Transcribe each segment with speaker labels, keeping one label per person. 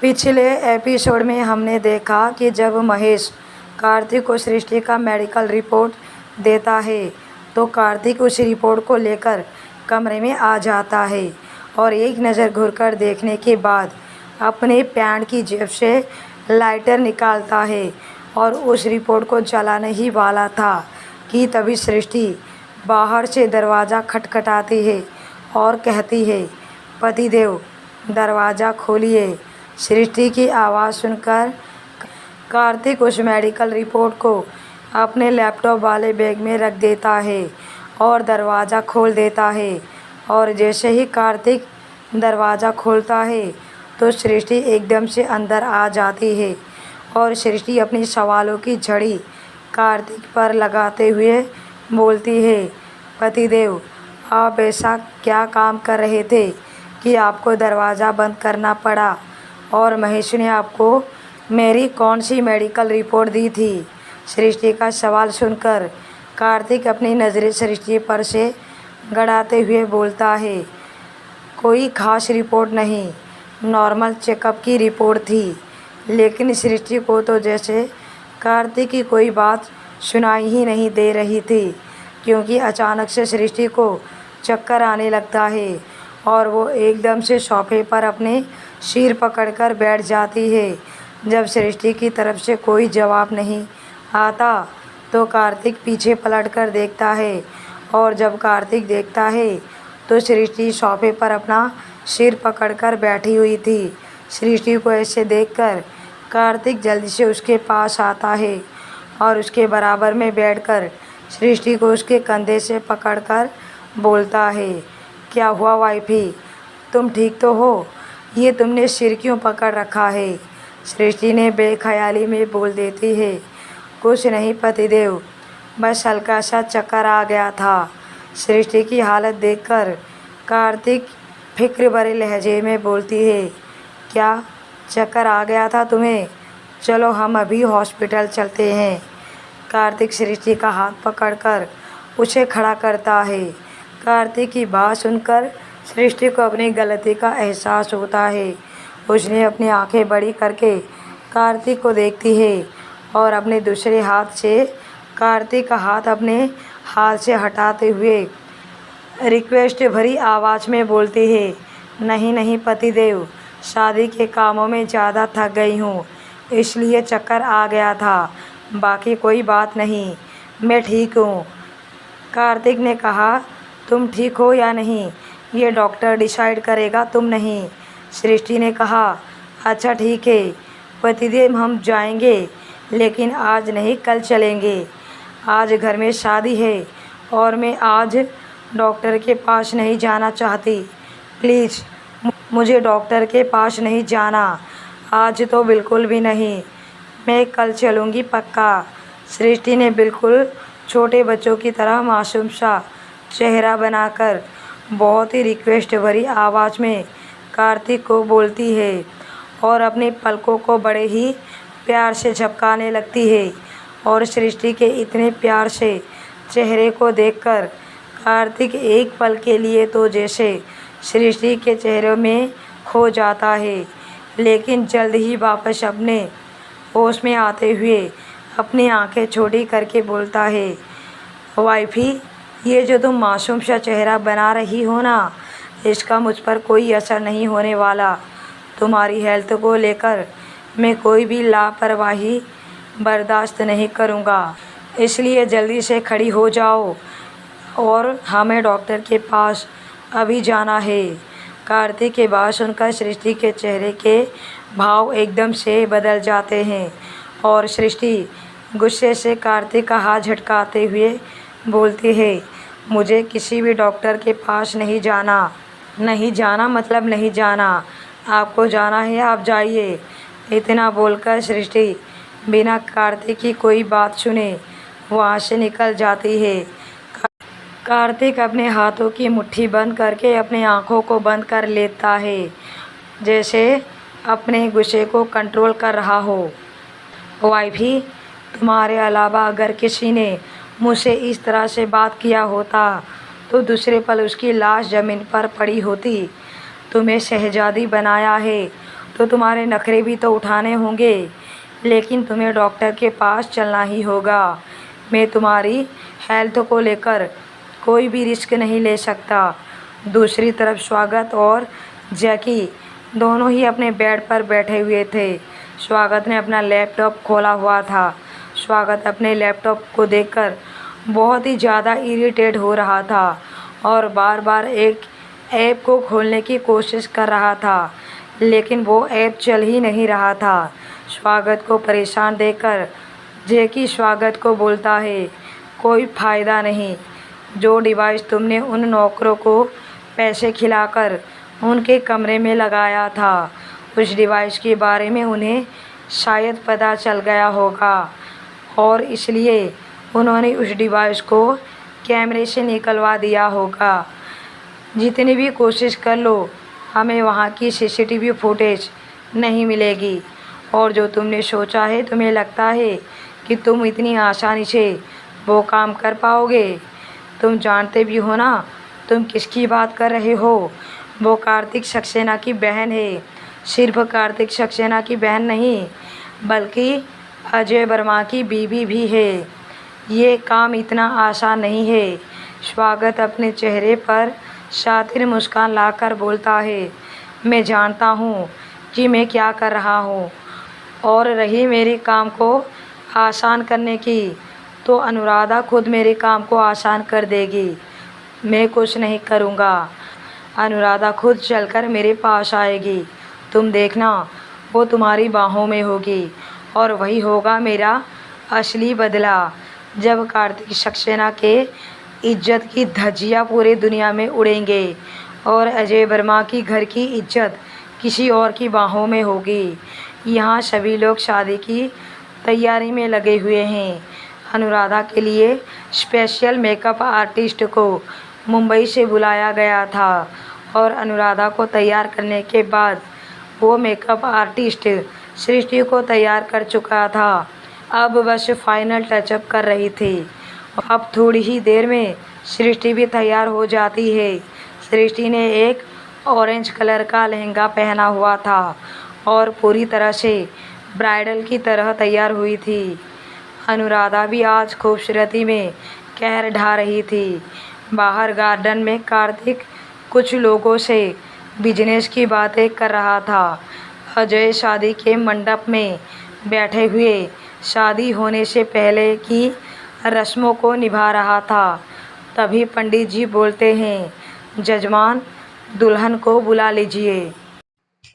Speaker 1: पिछले एपिसोड में हमने देखा कि जब महेश कार्तिक को सृष्टि का मेडिकल रिपोर्ट देता है तो कार्तिक उस रिपोर्ट को लेकर कमरे में आ जाता है और एक नज़र घूरकर देखने के बाद अपने पैंट की जेब से लाइटर निकालता है और उस रिपोर्ट को जलाने ही वाला था कि तभी सृष्टि बाहर से दरवाज़ा खटखटाती है और कहती है, पतिदेव दरवाज़ा खोलिए। सृष्टि की आवाज़ सुनकर कार्तिक उस मेडिकल रिपोर्ट को अपने लैपटॉप वाले बैग में रख देता है और दरवाज़ा खोल देता है। और जैसे ही कार्तिक दरवाज़ा खोलता है तो सृष्टि एकदम से अंदर आ जाती है और सृष्टि अपनी सवालों की झड़ी कार्तिक पर लगाते हुए बोलती है, पतिदेव आप ऐसा क्या काम कर रहे थे कि आपको दरवाज़ा बंद करना पड़ा और महेश ने आपको मेरी कौन सी मेडिकल रिपोर्ट दी थी। सृष्टि का सवाल सुनकर कार्तिक अपनी नज़रें सृष्टि पर से गड़ाते हुए बोलता है, कोई ख़ास रिपोर्ट नहीं, नॉर्मल चेकअप की रिपोर्ट थी। लेकिन सृष्टि को तो जैसे कार्तिक की कोई बात सुनाई ही नहीं दे रही थी, क्योंकि अचानक से सृष्टि को चक्कर आने लगता है और वो एकदम से सोफे पर अपने सिर पकड़कर बैठ जाती है। जब सृष्टि की तरफ से कोई जवाब नहीं आता तो कार्तिक पीछे पलटकर देखता है और जब कार्तिक देखता है तो सृष्टि सोफे पर अपना सिर पकड़कर बैठी हुई थी। सृष्टि को ऐसे देखकर कार्तिक जल्दी से उसके पास आता है और उसके बराबर में बैठकर सृष्टि को उसके कंधे से पकड़कर बोलता है, क्या हुआ वाइफी, तुम ठीक तो हो? ये तुमने सिर क्यों पकड़ रखा है? सृष्टि ने बेख्याली में बोल देती है, कुछ नहीं पतिदेव, बस हल्का सा चक्कर आ गया था। सृष्टि की हालत देखकर कार्तिक फिक्र भरे लहजे में बोलती है, क्या चक्कर आ गया था तुम्हें? चलो हम अभी हॉस्पिटल चलते हैं। कार्तिक सृष्टि का हाथ पकड़कर उसे खड़ा करता है। कार्तिक की बात सुनकर सृष्टि को अपनी गलती का एहसास होता है। उसने अपनी आंखें बड़ी करके कार्तिक को देखती है और अपने दूसरे हाथ से कार्तिक का हाथ अपने हाथ से हटाते हुए रिक्वेस्ट भरी आवाज़ में बोलती है, नहीं नहीं पतिदेव, शादी के कामों में ज़्यादा थक गई हूँ, इसलिए चक्कर आ गया था, बाकी कोई बात नहीं, मैं ठीक हूँ। कार्तिक ने कहा, तुम ठीक हो या नहीं ये डॉक्टर डिसाइड करेगा, तुम नहीं। सृष्टि ने कहा, अच्छा ठीक है पतिदेव, हम जाएंगे लेकिन आज नहीं, कल चलेंगे। आज घर में शादी है और मैं आज डॉक्टर के पास नहीं जाना चाहती। प्लीज़ मुझे डॉक्टर के पास नहीं जाना, आज तो बिल्कुल भी नहीं, मैं कल चलूँगी पक्का। सृष्टि ने बिल्कुल छोटे बच्चों की तरह मासूम सा चेहरा बनाकर बहुत ही रिक्वेस्ट भरी आवाज़ में कार्तिक को बोलती है और अपने पलकों को बड़े ही प्यार से झपकाने लगती है। और सृष्टि के इतने प्यार से चेहरे को देखकर कार्तिक एक पल के लिए तो जैसे सृष्टि के चेहरे में खो जाता है, लेकिन जल्द ही वापस अपने होश में आते हुए अपनी आंखें छोटी करके बोलता है, वाइफी ये जो तुम मासूम सा चेहरा बना रही हो ना, इसका मुझ पर कोई असर नहीं होने वाला। तुम्हारी हेल्थ को लेकर मैं कोई भी लापरवाही बर्दाश्त नहीं करूँगा, इसलिए जल्दी से खड़ी हो जाओ और हमें डॉक्टर के पास अभी जाना है। कार्तिक की बात सुनकर सृष्टि के चेहरे के भाव एकदम से बदल जाते हैं और सृष्टि गुस्से से कार्तिक का हाथ झटकाते हुए बोलती है, मुझे किसी भी डॉक्टर के पास नहीं जाना। नहीं जाना मतलब नहीं जाना, आपको जाना है आप जाइए। इतना बोलकर सृष्टि बिना कार्तिक की कोई बात सुने वहाँ से निकल जाती है। कार्तिक अपने हाथों की मुट्ठी बंद करके अपनी आंखों को बंद कर लेता है, जैसे अपने गुस्से को कंट्रोल कर रहा हो। वाइफी, तुम्हारे अलावा अगर किसी ने मुझसे इस तरह से बात किया होता तो दूसरे पल उसकी लाश ज़मीन पर पड़ी होती। तुम्हें शहजादी बनाया है तो तुम्हारे नखरे भी तो उठाने होंगे, लेकिन तुम्हें डॉक्टर के पास चलना ही होगा। मैं तुम्हारी हेल्थ को लेकर कोई भी रिस्क नहीं ले सकता। दूसरी तरफ स्वागत और जैकी दोनों ही अपने बेड पर बैठे हुए थे। स्वागत ने अपना लैपटॉप खोला हुआ था। स्वागत अपने लैपटॉप को देखकर बहुत ही ज़्यादा इरिटेट हो रहा था और बार बार एक ऐप को खोलने की कोशिश कर रहा था, लेकिन वो ऐप चल ही नहीं रहा था। स्वागत को परेशान देखकर जैकी स्वागत को बोलता है, कोई फ़ायदा नहीं। जो डिवाइस तुमने उन नौकरों को पैसे खिलाकर उनके कमरे में लगाया था, उस डिवाइस के बारे में उन्हें शायद पता चल गया होगा और इसलिए उन्होंने उस डिवाइस को कैमरे से निकलवा दिया होगा। जितनी भी कोशिश कर लो, हमें वहाँ की सीसीटीवी फुटेज नहीं मिलेगी। और जो तुमने सोचा है, तुम्हें लगता है कि तुम इतनी आसानी से वो काम कर पाओगे? तुम जानते भी हो ना तुम किसकी बात कर रहे हो। वो कार्तिक सक्सेना की बहन है। सिर्फ कार्तिक सक्सेना की बहन नहीं, बल्कि अजय वर्मा की बीवी भी है। ये काम इतना आसान नहीं है। स्वागत अपने चेहरे पर शातिर मुस्कान लाकर बोलता है, मैं जानता हूँ कि मैं क्या कर रहा हूँ, और रही मेरे काम को आसान करने की, तो अनुराधा खुद मेरे काम को आसान कर देगी। मैं कुछ नहीं करूँगा, अनुराधा खुद चलकर मेरे पास आएगी। तुम देखना, वो तुम्हारी बाहों में होगी और वही होगा मेरा असली बदला। जब कार्तिक सक्सेना के इज्जत की धज्जियाँ पूरे दुनिया में उड़ेंगे और अजय वर्मा की घर की इज्जत किसी और की बाहों में होगी। यहाँ सभी लोग शादी की तैयारी में लगे हुए हैं। अनुराधा के लिए स्पेशल मेकअप आर्टिस्ट को मुंबई से बुलाया गया था और अनुराधा को तैयार करने के बाद वो मेकअप आर्टिस्ट सृष्टि को तैयार कर चुका था। अब बस फाइनल टचअप कर रही थी। अब थोड़ी ही देर में सृष्टि भी तैयार हो जाती है। सृष्टि ने एक ऑरेंज कलर का लहंगा पहना हुआ था और पूरी तरह से ब्राइडल की तरह तैयार हुई थी। अनुराधा भी आज खूबसूरती में कहर ढा रही थी। बाहर गार्डन में कार्तिक कुछ लोगों से बिजनेस की बातें कर रहा था। अजय शादी के मंडप में बैठे हुए शादी होने से पहले की रस्मों को निभा रहा था। तभी पंडित जी बोलते हैं, जजमान दुल्हन को बुला लीजिए।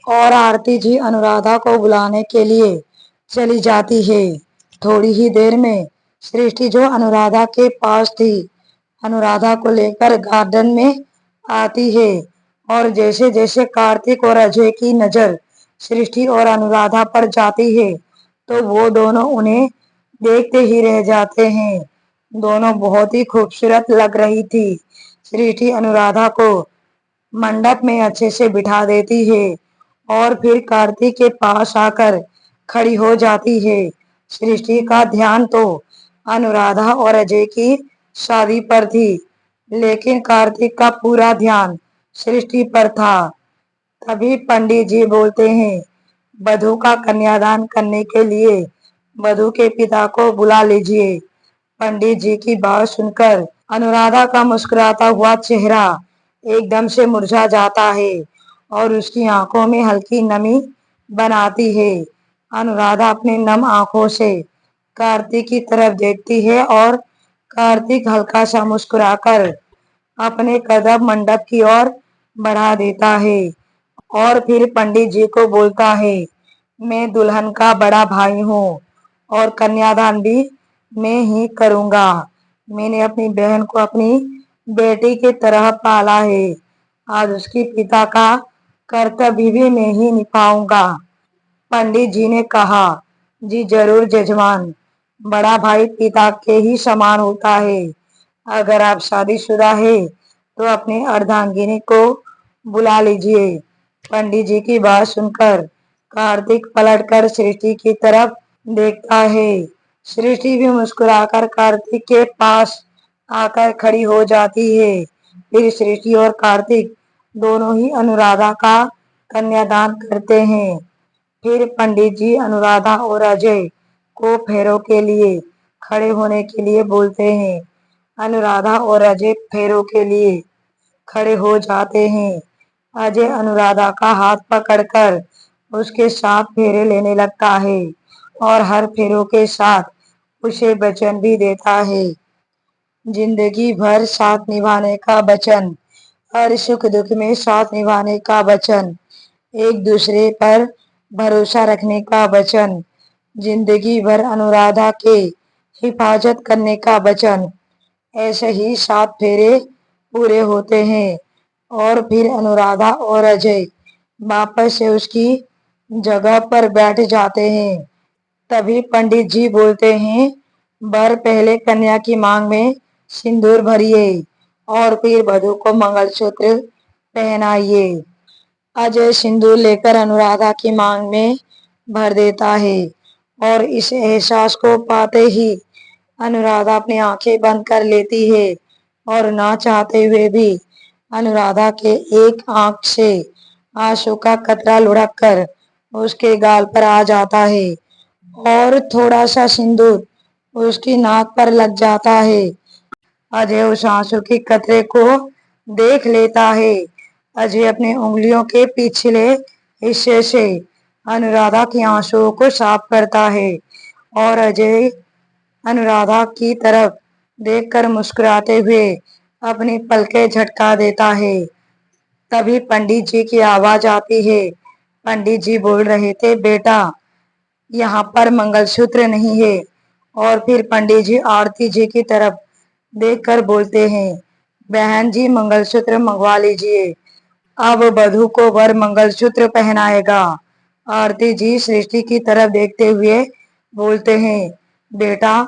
Speaker 1: और आरती जी अनुराधा को बुलाने के लिए चली जाती है। थोड़ी ही देर में सृष्टि जो अनुराधा के पास थी, अनुराधा को लेकर गार्डन में आती है और जैसे जैसे कार्तिक और अजय की नज़र सृष्टि और अनुराधा पर जाती है, तो वो दोनों उन्हें देखते ही रह जाते हैं। दोनों बहुत ही खूबसूरत लग रही थी। सृष्टि अनुराधा को मंडप में अच्छे से बिठा देती है और फिर कार्तिक के पास आकर खड़ी हो जाती है। सृष्टि का ध्यान तो अनुराधा और अजय की शादी पर थी, लेकिन कार्तिक का पूरा ध्यान सृष्टि पर था। तभी पंडित जी बोलते हैं, वधू का कन्यादान करने के लिए वधू के पिता को बुला लीजिए। पंडित जी की बात सुनकर अनुराधा का मुस्कुराता हुआ चेहरा एकदम से मुरझा जाता है और उसकी आंखों में हल्की नमी बनाती है। अनुराधा अपने नम आंखों से कार्तिक की तरफ देखती है और कार्तिक हल्का सा मुस्कुराकर अपने कदम मंडप की ओर बढ़ा देता है और फिर पंडित जी को बोलता है, मैं दुल्हन का बड़ा भाई हूँ और कन्यादान भी मैं ही करूँगा। मैंने अपनी बहन को अपनी बेटी की तरह पाला है। आज उसके पिता का कर्तव्य भी मैं ही निभाऊंगा। पंडित जी ने कहा, जी जरूर जजमान, बड़ा भाई पिता के ही समान होता है। अगर आप शादीशुदा है तो अपने अर्धांगिनी को बुला लीजिए। पंडित जी की बात सुनकर कार्तिक पलटकर सृष्टि की तरफ देखता है। सृष्टि भी मुस्कुराकर कार्तिक के पास आकर खड़ी हो जाती है। फिर सृष्टि और कार्तिक दोनों ही अनुराधा का कन्यादान करते हैं। फिर पंडित जी अनुराधा और अजय को फेरों के लिए खड़े होने के लिए बोलते हैं। अनुराधा और अजय फेरों के लिए खड़े हो जाते हैं। अजय अनुराधा का हाथ पकड़कर उसके साथ फेरे लेने लगता है और हर फेरों के साथ उसे वचन भी देता है, जिंदगी भर साथ निभाने का वचन, हर सुख दुख में साथ निभाने का वचन, एक दूसरे पर भरोसा रखने का वचन, जिंदगी भर अनुराधा के हिफाजत करने का वचन। ऐसे ही 7 फेरे पूरे होते हैं और फिर अनुराधा और अजय वापस से उसकी जगह पर बैठ जाते हैं। तभी पंडित जी बोलते हैं, वर पहले कन्या की मांग में सिंदूर भरिए और फिर वधू को मंगलसूत्र पहनाइए। अजय सिंदूर लेकर अनुराधा की मांग में भर देता है और इस एहसास को पाते ही अनुराधा अपनी आंखें बंद कर लेती है और ना चाहते हुए भी अनुराधा के एक आंख से आंसू का कतरा लुढ़क कर उसके गाल पर आ जाता है और थोड़ा सा सिंदूर उसकी नाक पर लग जाता है। अजय उस आंसू के कतरे को देख लेता है। अजय अपनी उंगलियों के पिछले हिस्से से अनुराधा के आंसुओं को साफ करता है और अजय अनुराधा की तरफ देखकर मुस्कुराते हुए अपनी पलकें झटका देता है। तभी पंडित जी की आवाज आती है। पंडित जी बोल रहे थे, बेटा यहाँ पर मंगलसूत्र नहीं है। और फिर पंडित जी आरती जी की तरफ देखकर बोलते हैं, बहन जी मंगलसूत्र मंगवा लीजिए, अब वधू को वर मंगलसूत्र पहनाएगा। आरती जी सृष्टि की तरफ देखते हुए बोलते हैं, बेटा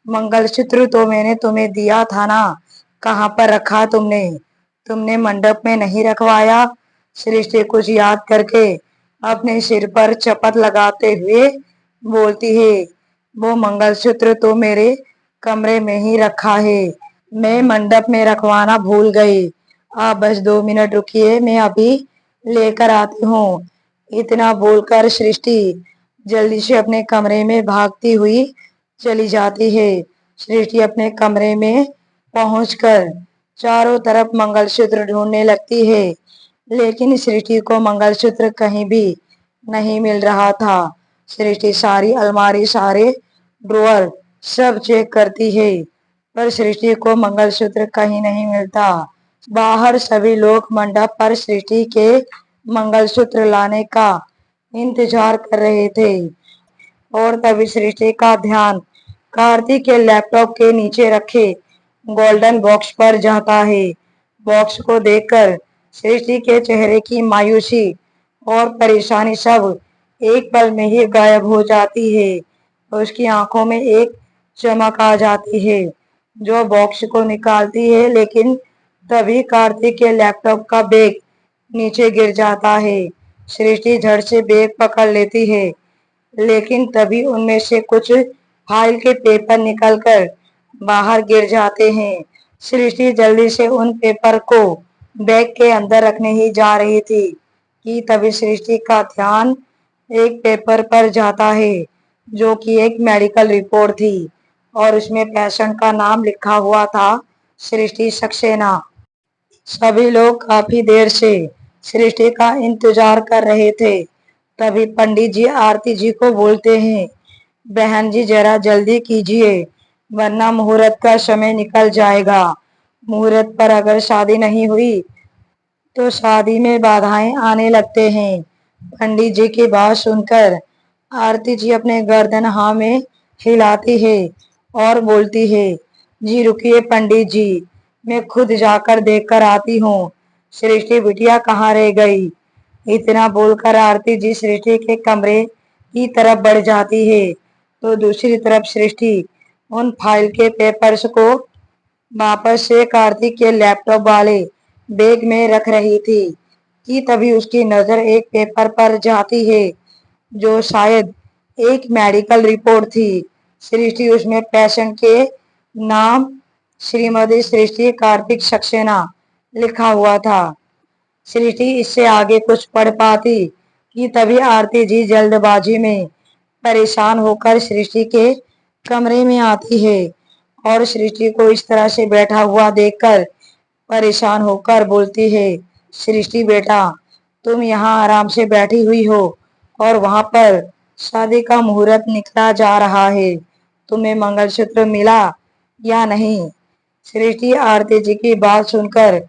Speaker 1: मंगलसूत्र तो मैंने तुम्हें दिया था ना, कहाँ पर रखा तुमने? तुमने मंडप में नहीं रखवाया? सृष्टि कुछ याद करके अपने सिर पर चपत लगाते हुए बोलती है, वो मंगलसूत्र तो मेरे कमरे में ही रखा है, मैं मंडप में रखवाना भूल गई। आप बस 2 मिनट रुकिए, मैं अभी लेकर आती हूँ। इतना बोलकर सृष्टि जल्दी से अपने कमरे में भागती हुई चली जाती है। सृष्टि अपने कमरे में पहुंचकर चारों तरफ मंगलसूत्र ढूंढने लगती है, लेकिन सृष्टि को मंगलसूत्र कहीं भी नहीं मिल रहा था। सृष्टि सारी अलमारी, सारे ड्रॉअर सब चेक करती है, पर सृष्टि को मंगलसूत्र कहीं नहीं मिलता। बाहर सभी लोग मंडप पर सृष्टि के मंगलसूत्र लाने का इंतजार कर रहे थे और तभी सृष्टि का ध्यान कार्तिक के लैपटॉप के नीचे रखे गोल्डन बॉक्स पर जाता है। बॉक्स को देखकर सृष्टि के चेहरे की मायूसी और परेशानी सब एक पल में ही गायब हो जाती है। उसकी आंखों में एक चमक आ जाती है जो बॉक्स को निकालती है, लेकिन तभी कार्तिक के लैपटॉप का बैग नीचे गिर जाता है। सृष्टि झट से बैग पकड़ लेती है, लेकिन तभी उनमें से कुछ फाइल के पेपर निकलकर बाहर गिर जाते हैं। सृष्टि जल्दी से उन पेपर को बैग के अंदर रखने ही जा रही थी कि तभी सृष्टि का ध्यान एक पेपर पर जाता है जो कि एक मेडिकल रिपोर्ट थी और उसमें पेशेंट का नाम लिखा हुआ था, सृष्टि सक्सेना। सभी लोग काफी देर से सृष्टि का इंतजार कर रहे थे। तभी पंडित जी आरती जी को बोलते हैं, बहन जी जरा जल्दी कीजिए वरना मुहूर्त का समय निकल जाएगा। मुहूर्त पर अगर शादी नहीं हुई तो शादी में बाधाएं आने लगते हैं। पंडित जी की बात सुनकर आरती जी अपने गर्दन हाँ में हिलाती है और बोलती है, जी रुकिए पंडित जी, मैं खुद जाकर देखकर आती हूँ, सृष्टि बिटिया कहाँ रह गई। इतना बोलकर आरती जी सृष्टि के कमरे की तरफ बढ़ जाती है तो दूसरी तरफ सृष्टि उन फाइल के पेपर्स को वापस से कार्तिक के लैपटॉप वाले बैग में रख रही थी कि तभी उसकी नजर एक पेपर पर जाती है जो शायद एक मेडिकल रिपोर्ट थी। सृष्टि उसमें पेशेंट के नाम श्रीमती सृष्टि कार्तिक सक्सेना लिखा हुआ था। सृष्टि इससे आगे कुछ पढ़ पाती कि तभी आरती जी जल्दबाजी में परेशान होकर सृष्टि के कमरे में आती है और सृष्टि को इस तरह से बैठा हुआ देखकर परेशान होकर बोलती है, सृष्टि बेटा, तुम यहाँ आराम से बैठी हुई हो और वहां पर शादी का मुहूर्त निकला जा रहा है, तुम्हें मंगलसूत्र मिला या नहीं? सृष्टि आरती जी की बात सुनकर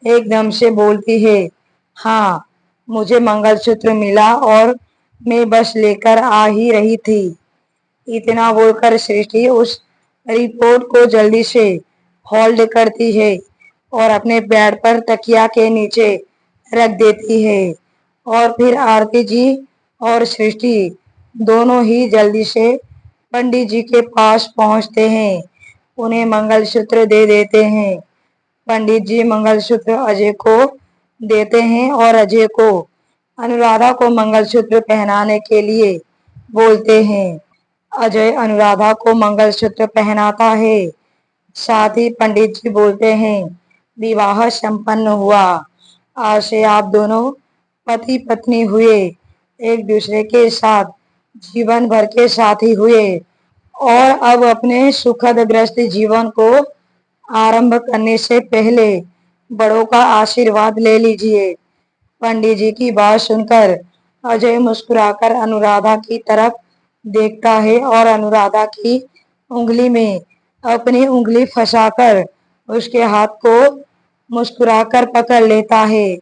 Speaker 1: एकदम से बोलती है, हाँ, मुझे मंगलसूत्र मिला और मैं बस लेकर आ ही रही थी। इतना बोलकर सृष्टि उस रिपोर्ट को जल्दी से होल्ड करती है और अपने बेड पर तकिया के नीचे रख देती है और फिर आरती जी और सृष्टि दोनों ही जल्दी से पंडित जी के पास पहुंचते हैं, उन्हें मंगलसूत्र दे देते हैं। पंडित जी मंगलसूत्र अजय को देते हैं और अजय को अनुराधा को मंगलसूत्र पहनाने के लिए बोलते हैं। अजय अनुराधा को मंगलसूत्र पहनाता है। साथ ही पंडित जी बोलते हैं, विवाह संपन्न हुआ, आज से आप दोनों पति पत्नी हुए, एक दूसरे के साथ जीवन भर के साथी हुए और अब अपने सुखद ग्रस्त जीवन को आरंभ करने से पहले बड़ों का आशीर्वाद ले लीजिए। पंडित जी की बात सुनकर अजय मुस्कुराकर अनुराधा की तरफ देखता है और अनुराधा की उंगली में अपनी उंगली फंसाकर उसके हाथ को मुस्कुराकर पकड़ लेता है।